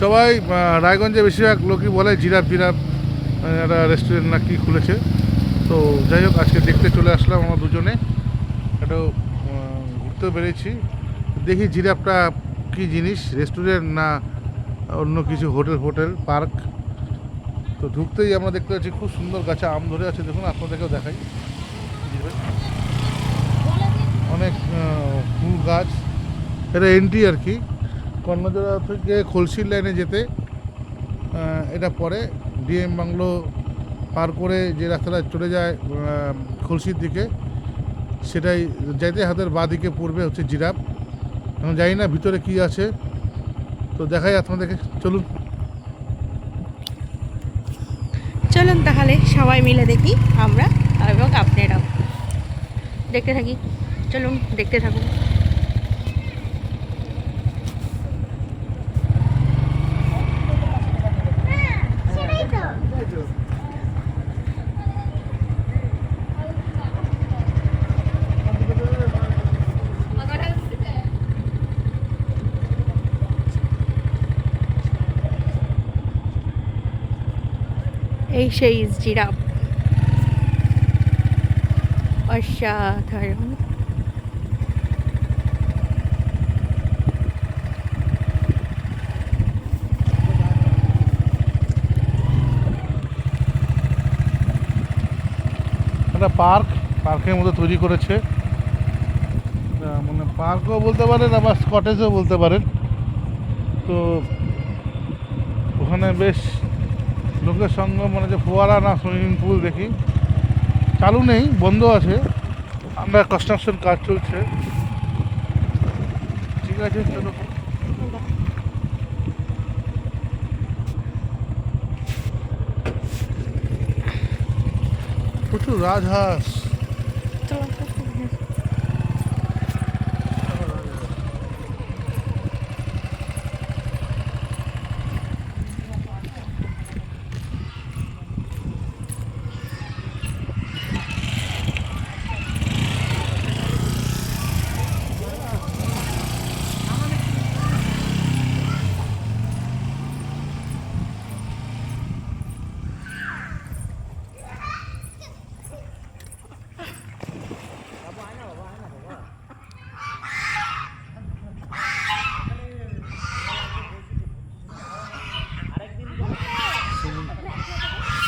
সবাই রায়গঞ্জে বেশিরভাগ লোকই বলে জিরাফ জিরাফ একটা রেস্টুরেন্ট না কি খুলেছে। তো যাই হোক, আজকে দেখতে চলে আসলাম আমরা দুজনে, একটু ঘুরতেও বেরিয়েছি। দেখি জিরাফটা কি জিনিস, রেস্টুরেন্ট না অন্য কিছু হোটেল পার্ক। তো ঢুকতেই আমরা দেখতে পাচ্ছি খুব সুন্দর গাছে আম ধরে আছে, দেখুন আপনাদেরকেও দেখাই। অনেক ফুল গাছ, এটা এন্ট্রি আর কি কর্ণজোড়া থেকে খলসির লাইনে যেতে। এটা পরে ডিএম বাংলো পার করে যে রাস্তাটা চলে যায় খলসির দিকে, সেটাই যাইতে হাতের বাঁ দিকে পড়বে হচ্ছে জিরাফ। এখন জানি না ভিতরে কি আছে, তো দেখাই আপনাদেরকে, চলুন। চলুন তাহলে সবাই মিলে দেখি আমরা এবং আপনারাও দেখতে থাকি। চলুন দেখতে থাকুন। এই সেই জিরাফ, অসাধারণ। একটা পার্কের মতো তৈরি করেছে, মানে পার্কও বলতে পারেন আবার কটেজও বলতে পারেন। তো ওখানে বেশ লোকের সঙ্গে মানে যে ফোয়ারা না সুইমিং পুল দেখি, চালু নেই, বন্ধ আছে, আমরা কনস্ট্রাকশন কাজ চলছে। ঠিক আছে, চলো। প্রচুর রাজহাঁস।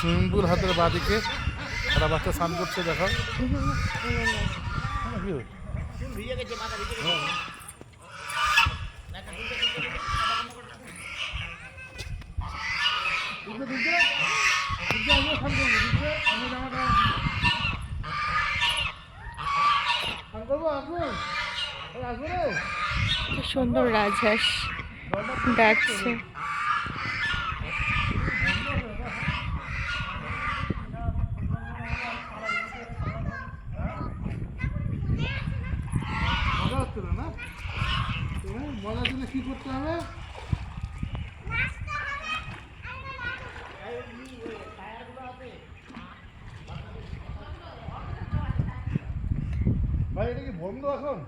সুইমিং পুল হাতের বাঁদিকে একটা বাচ্চা স্নান করছে, দেখো। সুন্দর রাজহাঁস ডাকছে। মজার জন্য কি করতে হবে? ভাই এটা কি বন্ধ এখন?